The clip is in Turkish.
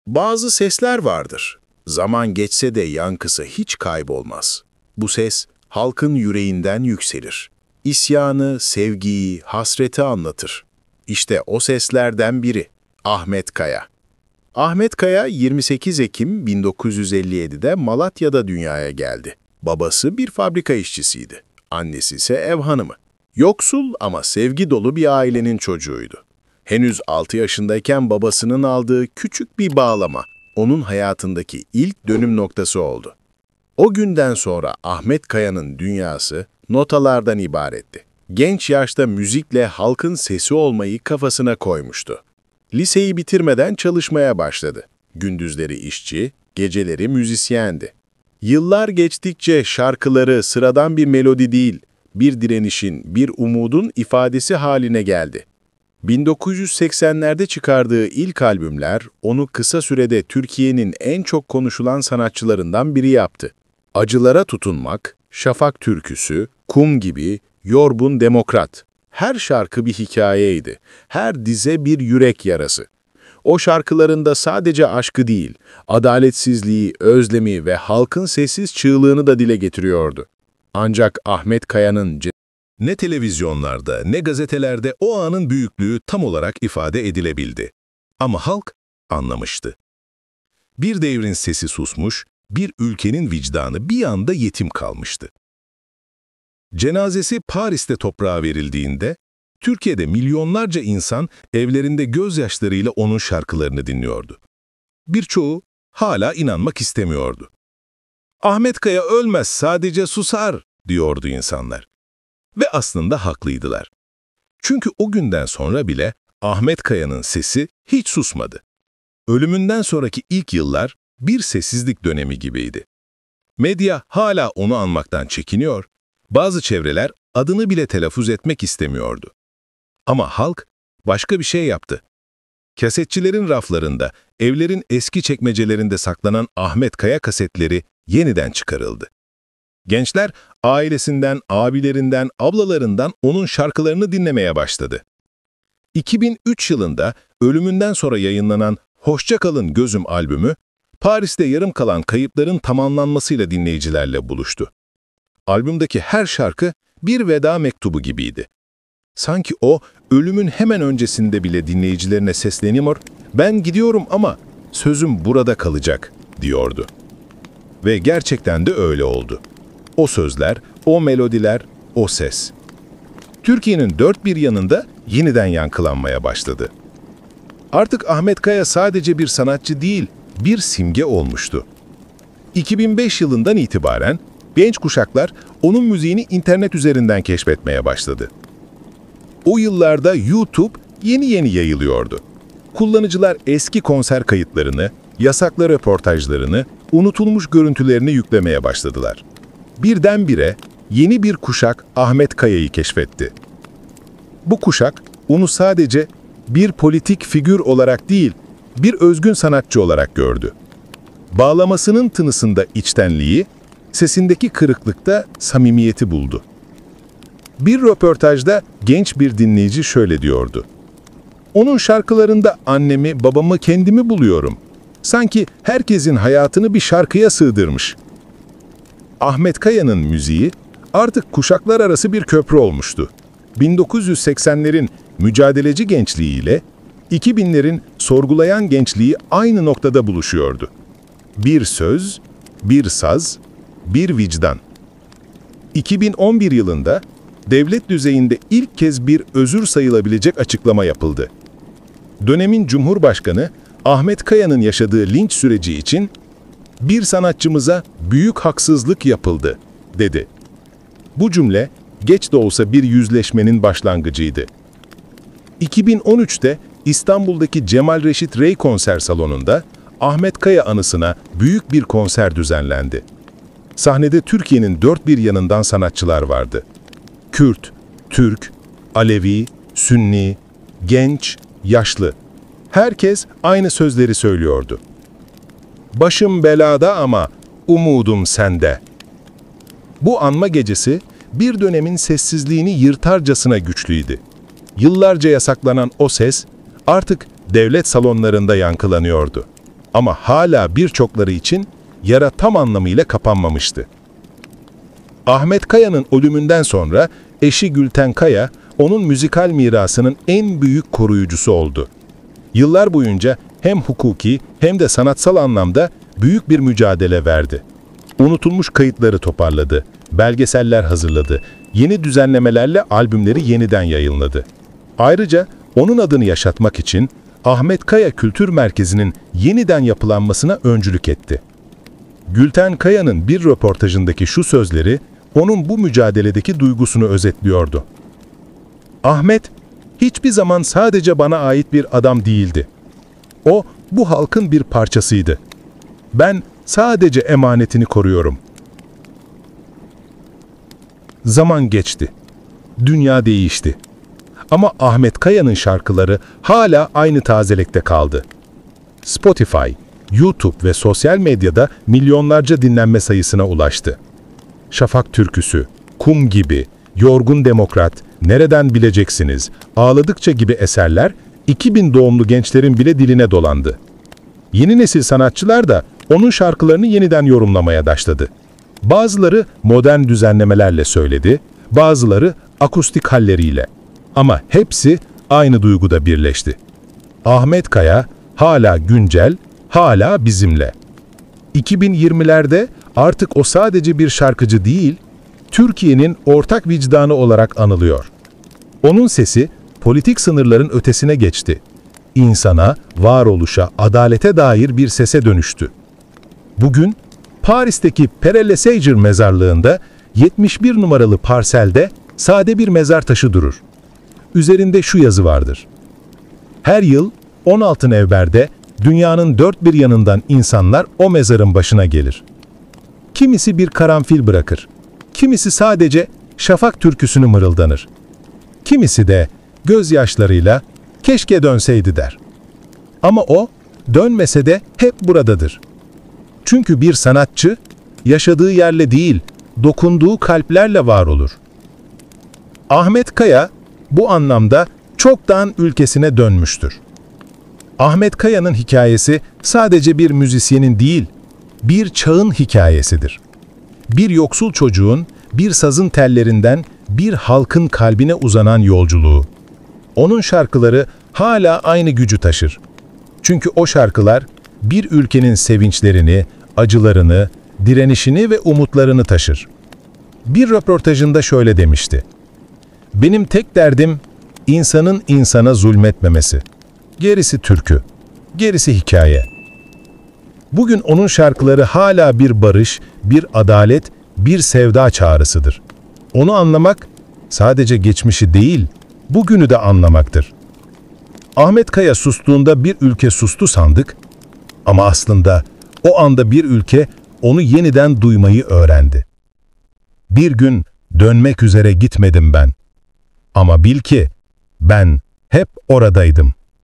Bazı sesler vardır. Zaman geçse de yankısı hiç kaybolmaz. Bu ses halkın yüreğinden yükselir. İsyanı, sevgiyi, hasreti anlatır. İşte o seslerden biri Ahmet Kaya. Ahmet Kaya 28 Ekim 1957'de Malatya'da dünyaya geldi. Babası bir fabrika işçisiydi. Annesi ise ev hanımı. Yoksul ama sevgi dolu bir ailenin çocuğuydu. Henüz 6 yaşındayken babasının aldığı küçük bir bağlama, onun hayatındaki ilk dönüm noktası oldu. O günden sonra Ahmet Kaya'nın dünyası notalardan ibaretti. Genç yaşta müzikle halkın sesi olmayı kafasına koymuştu. Liseyi bitirmeden çalışmaya başladı. Gündüzleri işçi, geceleri müzisyendi. Yıllar geçtikçe şarkıları sıradan bir melodi değil, bir direnişin, bir umudun ifadesi haline geldi. 1980'lerde çıkardığı ilk albümler onu kısa sürede Türkiye'nin en çok konuşulan sanatçılarından biri yaptı. Acılara Tutunmak, Şafak Türküsü, Kum gibi, Yorgun Demokrat. Her şarkı bir hikayeydi, her dize bir yürek yarası. O şarkılarında sadece aşkı değil, adaletsizliği, özlemi ve halkın sessiz çığlığını da dile getiriyordu. Ancak Ahmet Kaya'nın ne televizyonlarda ne gazetelerde o anın büyüklüğü tam olarak ifade edilebildi. Ama halk anlamıştı. Bir devrin sesi susmuş, bir ülkenin vicdanı bir anda yetim kalmıştı. Cenazesi Paris'te toprağa verildiğinde, Türkiye'de milyonlarca insan evlerinde gözyaşlarıyla onun şarkılarını dinliyordu. Birçoğu hala inanmak istemiyordu. Ahmet Kaya ölmez, sadece susar, diyordu insanlar. Ve aslında haklıydılar. Çünkü o günden sonra bile Ahmet Kaya'nın sesi hiç susmadı. Ölümünden sonraki ilk yıllar bir sessizlik dönemi gibiydi. Medya hala onu anmaktan çekiniyor, bazı çevreler adını bile telaffuz etmek istemiyordu. Ama halk başka bir şey yaptı. Kasetçilerin raflarında, evlerin eski çekmecelerinde saklanan Ahmet Kaya kasetleri yeniden çıkarıldı. Gençler ailesinden, abilerinden, ablalarından onun şarkılarını dinlemeye başladı. 2003 yılında ölümünden sonra yayınlanan Hoşça Kalın Gözüm albümü, Paris'te yarım kalan kayıpların tamamlanmasıyla dinleyicilerle buluştu. Albümdeki her şarkı bir veda mektubu gibiydi. Sanki o, ölümün hemen öncesinde bile dinleyicilerine sesleniyor, "Ben gidiyorum ama sözüm burada kalacak," diyordu. Ve gerçekten de öyle oldu. O sözler, o melodiler, o ses. Türkiye'nin dört bir yanında yeniden yankılanmaya başladı. Artık Ahmet Kaya sadece bir sanatçı değil, bir simge olmuştu. 2005 yılından itibaren genç kuşaklar onun müziğini internet üzerinden keşfetmeye başladı. O yıllarda YouTube yeni yeni yayılıyordu. Kullanıcılar eski konser kayıtlarını, yasaklı röportajlarını, unutulmuş görüntülerini yüklemeye başladılar. Birdenbire yeni bir kuşak Ahmet Kaya'yı keşfetti. Bu kuşak onu sadece bir politik figür olarak değil, bir özgün sanatçı olarak gördü. Bağlamasının tınısında içtenliği, sesindeki kırıklıkta samimiyeti buldu. Bir röportajda genç bir dinleyici şöyle diyordu: "Onun şarkılarında annemi, babamı, kendimi buluyorum. Sanki herkesin hayatını bir şarkıya sığdırmış." Ahmet Kaya'nın müziği artık kuşaklar arası bir köprü olmuştu. 1980'lerin mücadeleci gençliğiyle 2000'lerin sorgulayan gençliği aynı noktada buluşuyordu. Bir söz, bir saz, bir vicdan. 2011 yılında devlet düzeyinde ilk kez bir özür sayılabilecek açıklama yapıldı. Dönemin Cumhurbaşkanı Ahmet Kaya'nın yaşadığı linç süreci için "Bir sanatçımıza büyük haksızlık yapıldı," dedi. Bu cümle geç de olsa bir yüzleşmenin başlangıcıydı. 2013'te İstanbul'daki Cemal Reşit Rey konser salonunda Ahmet Kaya anısına büyük bir konser düzenlendi. Sahnede Türkiye'nin dört bir yanından sanatçılar vardı. Kürt, Türk, Alevi, Sünni, genç, yaşlı. Herkes aynı sözleri söylüyordu. "Başım belada ama umudum sende." Bu anma gecesi bir dönemin sessizliğini yırtarcasına güçlüydü. Yıllarca yasaklanan o ses artık devlet salonlarında yankılanıyordu. Ama hala birçokları için yara tam anlamıyla kapanmamıştı. Ahmet Kaya'nın ölümünden sonra eşi Gülten Kaya, onun müzikal mirasının en büyük koruyucusu oldu. Yıllar boyunca hem hukuki hem de sanatsal anlamda büyük bir mücadele verdi. Unutulmuş kayıtları toparladı, belgeseller hazırladı, yeni düzenlemelerle albümleri yeniden yayınladı. Ayrıca onun adını yaşatmak için Ahmet Kaya Kültür Merkezi'nin yeniden yapılanmasına öncülük etti. Gülten Kaya'nın bir röportajındaki şu sözleri, onun bu mücadeledeki duygusunu özetliyordu. Ahmet, hiçbir zaman sadece bana ait bir adam değildi. O, bu halkın bir parçasıydı. Ben sadece emanetini koruyorum. Zaman geçti. Dünya değişti. Ama Ahmet Kaya'nın şarkıları hala aynı tazelikte kaldı. Spotify, YouTube ve sosyal medyada milyonlarca dinlenme sayısına ulaştı. Şafak Türküsü, Kum gibi, Yorgun Demokrat, Nereden Bileceksiniz, Ağladıkça gibi eserler 2000 doğumlu gençlerin bile diline dolandı. Yeni nesil sanatçılar da onun şarkılarını yeniden yorumlamaya başladı. Bazıları modern düzenlemelerle söyledi, bazıları akustik halleriyle. Ama hepsi aynı duyguda birleşti. Ahmet Kaya hala güncel, hala bizimle. 2020'lerde artık o sadece bir şarkıcı değil, Türkiye'nin ortak vicdanı olarak anılıyor. Onun sesi politik sınırların ötesine geçti. İnsana, varoluşa, adalete dair bir sese dönüştü. Bugün Paris'teki Père Lachaise mezarlığında 71 numaralı parselde sade bir mezar taşı durur. Üzerinde şu yazı vardır. Her yıl 16 Nevber'de dünyanın dört bir yanından insanlar o mezarın başına gelir. Kimisi bir karanfil bırakır, kimisi sadece Şafak türküsünü mırıldanır. Kimisi de gözyaşlarıyla keşke dönseydi der. Ama o dönmese de hep buradadır. Çünkü bir sanatçı yaşadığı yerle değil, dokunduğu kalplerle var olur. Ahmet Kaya bu anlamda çoktan ülkesine dönmüştür. Ahmet Kaya'nın hikayesi sadece bir müzisyenin değil, bir çağın hikayesidir. Bir yoksul çocuğun, bir sazın tellerinden bir halkın kalbine uzanan yolculuğu. Onun şarkıları hala aynı gücü taşır. Çünkü o şarkılar bir ülkenin sevinçlerini, acılarını, direnişini ve umutlarını taşır. Bir röportajında şöyle demişti. Benim tek derdim insanın insana zulmetmemesi. Gerisi türkü, gerisi hikaye. Bugün onun şarkıları hala bir barış, bir adalet, bir sevda çağrısıdır. Onu anlamak sadece geçmişi değil, bugünü de anlamaktır. Ahmet Kaya sustuğunda bir ülke sustu sandık ama aslında o anda bir ülke onu yeniden duymayı öğrendi. Bir gün dönmek üzere gitmedim ben. Ama bil ki ben hep oradaydım.